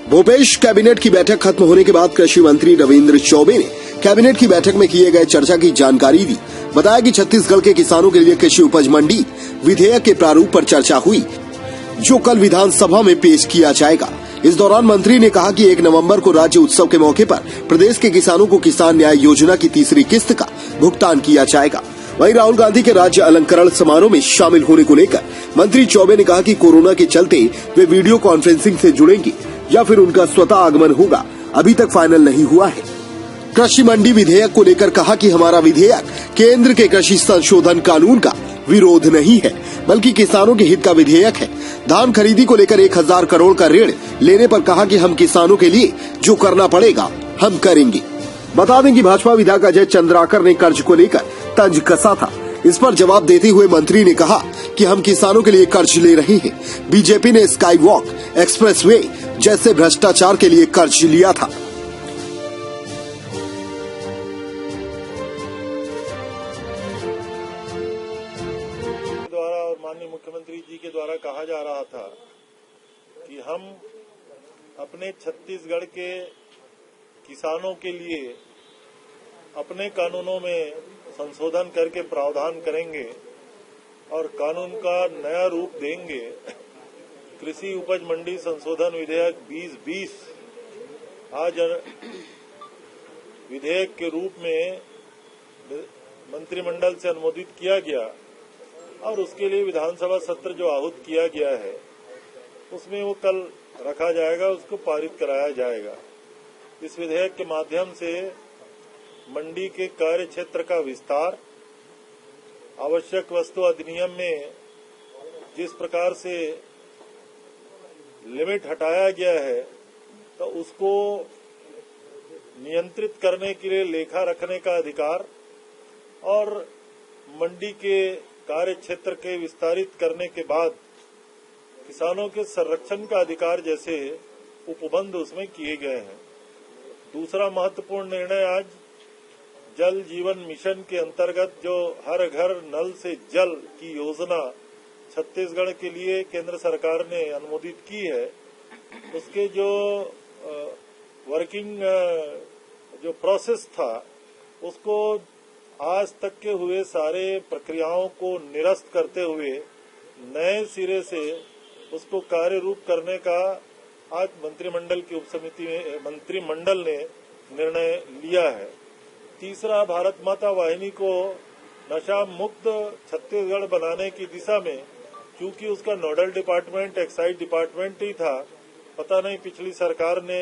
Bhupesh cabinet की बैठक खत्म होने के बाद कृषि मंत्री रविंद्र चौबे ने कैबिनेट की बैठक में किए गए चर्चा की जानकारी दी। बताया कि छत्तीसगढ़ के किसानों के लिए कृषि उपज मंडी विधेयक के प्रारूप पर चर्चा हुई, जो कल विधानसभा में पेश किया जाएगा। इस दौरान मंत्री ने कहा कि 1 नवंबर को राज्य उत्सव के मौके पर प्रदेश के किसानों को किसान न्याय योजना की तीसरी किस्त का भुगतान किया जाएगा। वहीं राहुल गांधी के राज्य अलंकरण समारोह में शामिल होने को लेकर मंत्री चौबे ने कहा कि कोरोना के चलते वे वीडियो कॉन्फ्रेंसिंग से जुड़ेंगे या फिर उनका स्वतः आगमन होगा, अभी तक फाइनल नहीं हुआ है। कृषि मंडी विधेयक को लेकर कहा कि हमारा विधेयक केंद्र के कृषि संशोधन कानून का विरोध नहीं है, बल्कि किसानों के हित का विधेयक है। धान खरीदी को लेकर 1000 करोड़ का ऋण लेने पर कहा कि हम किसानों के लिए जो करना पड़ेगा हम करेंगे। बता दें कि भाजपा विधायक अजय चंद्राकर ने कर्ज को लेकर तंज कसा था। इस पर जवाब देते हुए मंत्री ने कहा कि हम किसानों के लिए कर्ज ले रहे हैं। बीजेपी ने स्काई वॉक, एक्सप्रेसवे जैसे भ्रष्टाचार के लिए कर्ज लिया था। द्वारा और माननीय मुख्यमंत्री जी के द्वारा कहा जा रहा था कि हम अपने छत्तीसगढ़ के किसानों के लिए अपने कानूनों में संशोधन करके प्रावधान करेंगे और कानून का नया रूप देंगे। कृषि उपज मंडी संशोधन विधेयक 2020 आज विधेयक के रूप में मंत्रिमंडल से अनुमोदित किया गया और उसके लिए विधानसभा सत्र जो आहूत किया गया है उसमें वो कल रखा जाएगा, उसको पारित कराया जाएगा। इस विधेयक के माध्यम से मंडी के कार्य क्षेत्र का विस्तार, आवश्यक वस्तु अधिनियम में जिस प्रकार से लिमिट हटाया गया है तो उसको नियंत्रित करने के लिए लेखा रखने का अधिकार और मंडी के कार्य क्षेत्र के विस्तारित करने के बाद किसानों के संरक्षण का अधिकार जैसे उपबंध उसमें किए गए हैं। दूसरा महत्वपूर्ण निर्णय आज जल जीवन मिशन के अंतर्गत जो हर घर नल से जल की योजना छत्तीसगढ़ के लिए केंद्र सरकार ने अनुमोदित की है, उसके जो वर्किंग जो प्रोसेस था उसको आज तक के हुए सारे प्रक्रियाओं को निरस्त करते हुए नए सिरे से उसको कार्य रूप करने का आज मंत्रिमंडल की उपसमिति में मंत्रिमंडल ने निर्णय लिया है। तीसरा, भारत माता वाहिनी को नशा मुक्त छत्तीसगढ़ बनाने की दिशा में, चूंकि उसका नोडल डिपार्टमेंट एक्साइज डिपार्टमेंट ही था, पता नहीं पिछली सरकार ने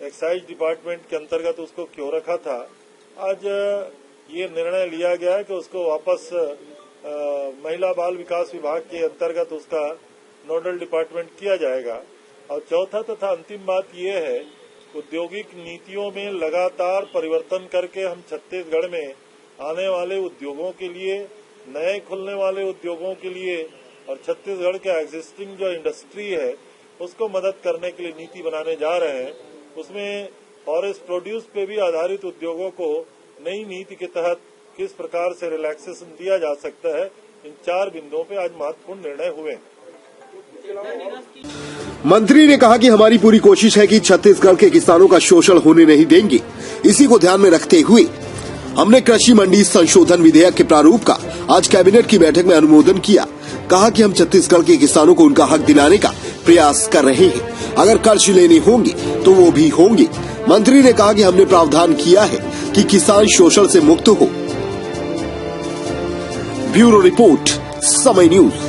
एक्साइज डिपार्टमेंट के अंतर्गत उसको क्यों रखा था। आज ये निर्णय लिया गया है कि उसको वापस महिला बाल विकास विभाग के अंतर्गत उसका नोडल डिपार्टमेंट किया जाएगा। और चौथा तथा अंतिम बात यह है, औद्योगिक नीतियों में लगातार परिवर्तन करके हम छत्तीसगढ़ में आने वाले उद्योगों के लिए, नए खुलने वाले उद्योगों के लिए और छत्तीसगढ़ के एग्जिस्टिंग जो इंडस्ट्री है उसको मदद करने के लिए नीति बनाने जा रहे हैं। उसमें फॉरेस्ट प्रोड्यूस पे भी आधारित उद्योगों को नई नीति के तहत किस प्रकार से रिलैक्सेशन दिया जा सकता है, इन 4 बिंदुओं पे आज महत्वपूर्ण निर्णय हुए। मंत्री ने कहा कि हमारी पूरी कोशिश है कि छत्तीसगढ़ के किसानों का शोषण होने नहीं देंगे। इसी को ध्यान में रखते हुए हमने कृषि मंडी संशोधन विधेयक के प्रारूप का आज कैबिनेट की बैठक में अनुमोदन किया। कहा कि हम छत्तीसगढ़ के किसानों को उनका हक दिलाने का प्रयास कर रहे हैं। अगर कर्ज लेने होंगे तो वो भी होंगे। मंत्री ने कहा कि हमने प्रावधान किया है कि किसान शोषण से मुक्त हो। ब्यूरो रिपोर्ट, समय न्यूज।